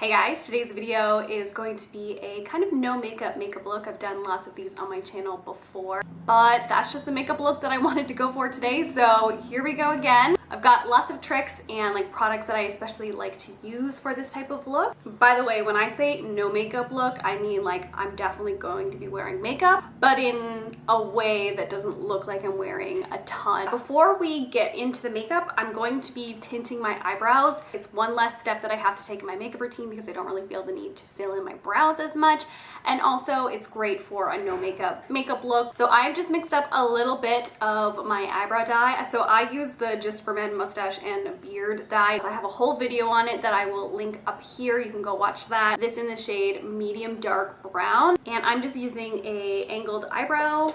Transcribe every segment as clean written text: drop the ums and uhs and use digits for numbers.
Hey guys, today's video is going to be a kind of no makeup look. I've done lots of these on my channel before, but that's just the makeup look that I wanted to go for today. So here we go again. I've got lots of tricks and like products that I especially like to use for this type of look. By the way, when I say no makeup look, I mean like I'm definitely going to be wearing makeup, but in a way that doesn't look like I'm wearing a ton. Before we get into the makeup, I'm going to be tinting my eyebrows. It's one less step that I have to take in my makeup routine because I don't really feel the need to fill in my brows as much. And also it's great for a no makeup look. So I've just mixed up a little bit of my eyebrow dye. So I use the Just for Men mustache and beard dye. So I have a whole video on it that I will link up here. You can go watch that. This in the shade medium dark brown. And I'm just using a angled eyebrow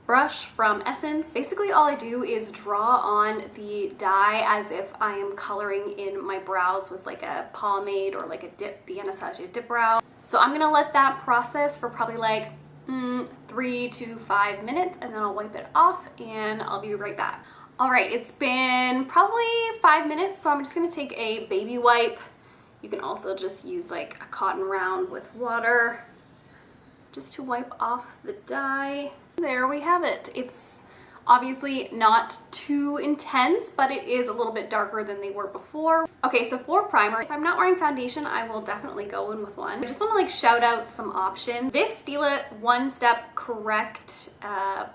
brush from Essence. Basically all I do is draw on the dye as if I am coloring in my brows with like a pomade or like a dip, the Anastasia dip brow. So I'm gonna let that process for probably like 3 to 5 minutes, and then I'll wipe it off and I'll be right back. All right, it's been probably 5 minutes, so I'm just gonna take a baby wipe. You can also just use like a cotton round with water just to wipe off the dye. There we have it. It's obviously not too intense, but it is a little bit darker than they were before. Okay, so for primer, if I'm not wearing foundation, I will definitely go in with one. I just want to like shout out some options. This Stila One Step Correct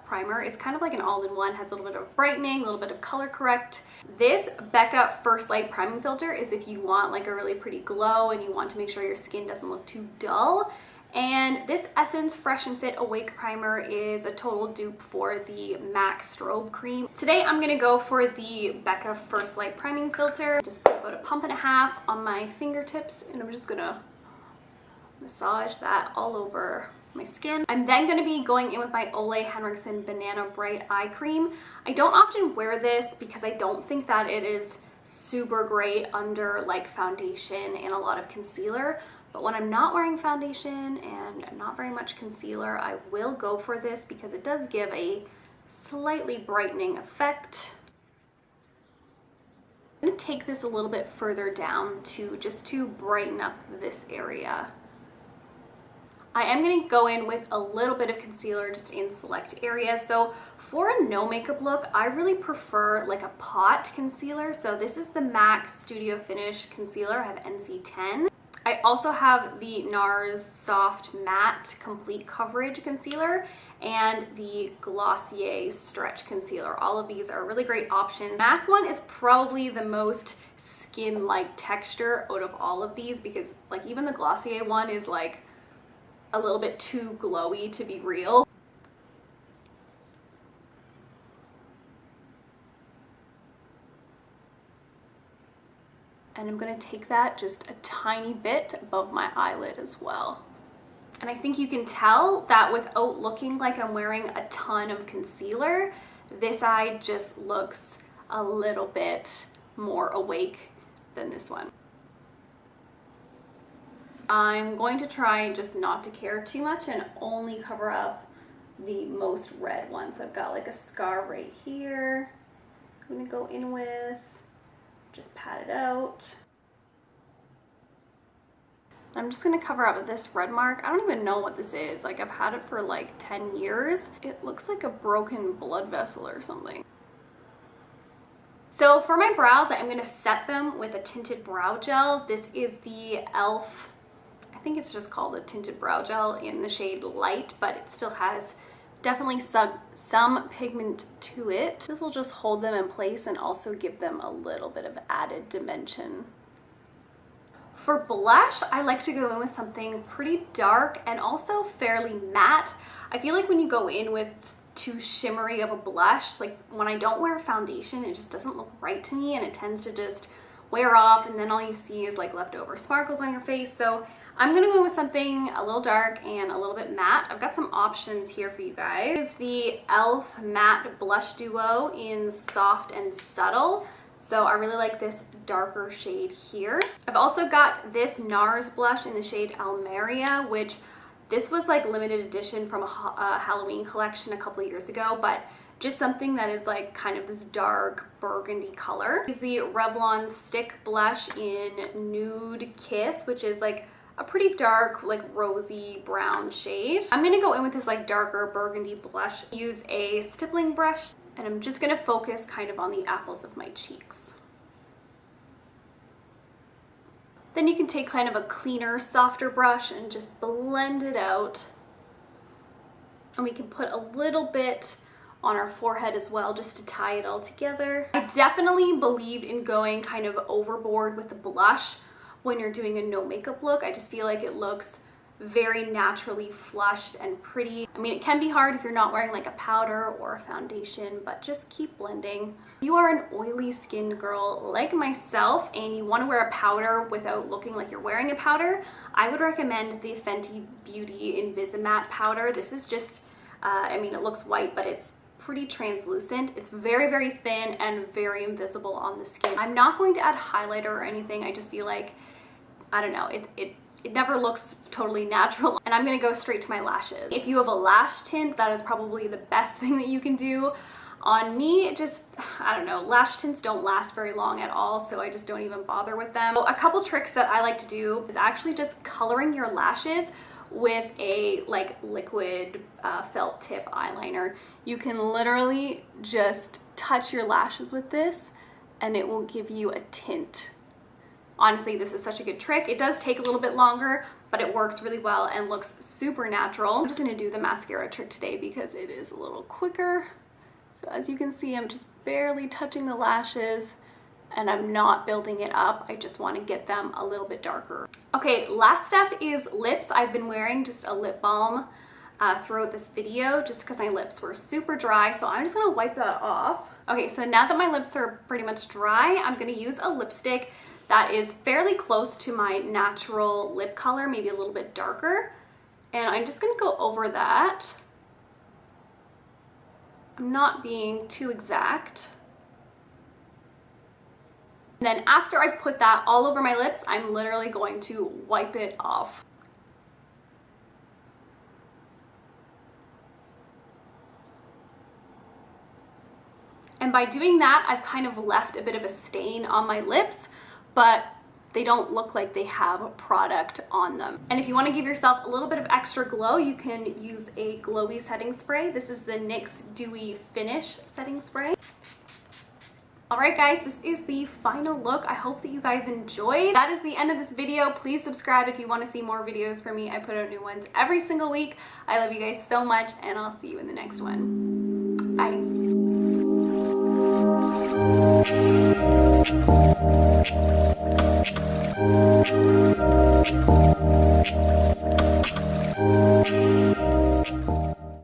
primer is kind of like an all-in-one, has a little bit of brightening, a little bit of color correct. This Becca First Light priming filter is if you want like a really pretty glow and you want to make sure your skin doesn't look too dull. And this Essence Fresh and Fit Awake Primer is a total dupe for the MAC Strobe Cream. Today I'm gonna go for the Becca First Light Priming Filter. Just put about a pump and a half on my fingertips, and I'm just gonna massage that all over my skin. I'm then gonna be going in with my Ole Henriksen Banana Bright Eye Cream. I don't often wear this because I don't think that it is super great under like foundation and a lot of concealer. But when I'm not wearing foundation and not very much concealer, I will go for this because it does give a slightly brightening effect. I'm gonna take this a little bit further down just to brighten up this area. I am gonna go in with a little bit of concealer just in select areas. So for a no makeup look, I really prefer like a pot concealer. So this is the MAC Studio Finish Concealer. I have NC10. I also have the NARS Soft Matte Complete Coverage Concealer and the Glossier Stretch Concealer. All of these are really great options. MAC one is probably the most skin-like texture out of all of these because like even the Glossier one is like a little bit too glowy to be real. And I'm gonna take that just a tiny bit above my eyelid as well. And I think you can tell that without looking like I'm wearing a ton of concealer, this eye just looks a little bit more awake than this one. I'm going to try just not to care too much and only cover up the most red one. So I've got like a scar right here I'm gonna go in with. Just pat it out. I'm just gonna cover up this red mark. I don't even know what this is. Like I've had it for like 10 years. It looks like a broken blood vessel or something. So for my brows, I'm gonna set them with a tinted brow gel. This is the e.l.f. I think it's just called a tinted brow gel in the shade Light, but it still has definitely some pigment to it. This will just hold them in place and also give them a little bit of added dimension. For blush, I like to go in with something pretty dark and also fairly matte. I feel like when you go in with too shimmery of a blush, like when I don't wear foundation, it just doesn't look right to me and it tends to just wear off and then all you see is like leftover sparkles on your face. So I'm gonna go with something a little dark and a little bit matte. I've got some options here for you guys. This is the e.l.f. Matte Blush Duo in Soft and Subtle. So I really like this darker shade here. I've also got this NARS blush in the shade Almeria, which this was like limited edition from a Halloween collection a couple of years ago, but just something that is like kind of this dark burgundy color. Is the Revlon Stick Blush in Nude Kiss, which is like a pretty dark, like rosy brown shade. I'm gonna go in with this like darker burgundy blush. Use a stippling brush, and I'm just gonna focus kind of on the apples of my cheeks. Then you can take kind of a cleaner, softer brush and just blend it out. And we can put a little bit on our forehead as well, just to tie it all together. I definitely believe in going kind of overboard with the blush when you're doing a no makeup look. I just feel like it looks very naturally flushed and pretty. I mean, it can be hard if you're not wearing like a powder or a foundation, but just keep blending. If you are an oily skinned girl like myself and you want to wear a powder without looking like you're wearing a powder, I would recommend the Fenty Beauty Invisimatte powder. This is just, I mean, it looks white, but it's pretty translucent. It's very, very thin and very invisible on the skin. I'm not going to add highlighter or anything. I just feel like, I don't know, it never looks totally natural. And I'm gonna go straight to my lashes. If you have a lash tint, that is probably the best thing that you can do. On me, it just, I don't know, lash tints don't last very long at all, so I just don't even bother with them. So a couple tricks that I like to do is actually just coloring your lashes with a like liquid felt tip eyeliner. You can literally just touch your lashes with this and it will give you a tint. Honestly, this is such a good trick. It does take a little bit longer, but it works really well and looks super natural. I'm just gonna do the mascara trick today because it is a little quicker. So as you can see, I'm just barely touching the lashes and I'm not building it up. I just want to get them a little bit darker. Okay, last step is lips. I've been wearing just a lip balm throughout this video just because my lips were super dry, so I'm just gonna wipe that off. Okay, so now that my lips are pretty much dry, I'm gonna use a lipstick that is fairly close to my natural lip color, maybe a little bit darker. And I'm just gonna go over that. I'm not being too exact. And then after I put that all over my lips, I'm literally going to wipe it off. And by doing that, I've kind of left a bit of a stain on my lips, but they don't look like they have product on them. And if you want to give yourself a little bit of extra glow, you can use a glowy setting spray. This is the NYX Dewy Finish setting spray. All right, guys, this is the final look. I hope that you guys enjoyed. That is the end of this video. Please subscribe if you want to see more videos from me. I put out new ones every single week. I love you guys so much, and I'll see you in the next one. Bye.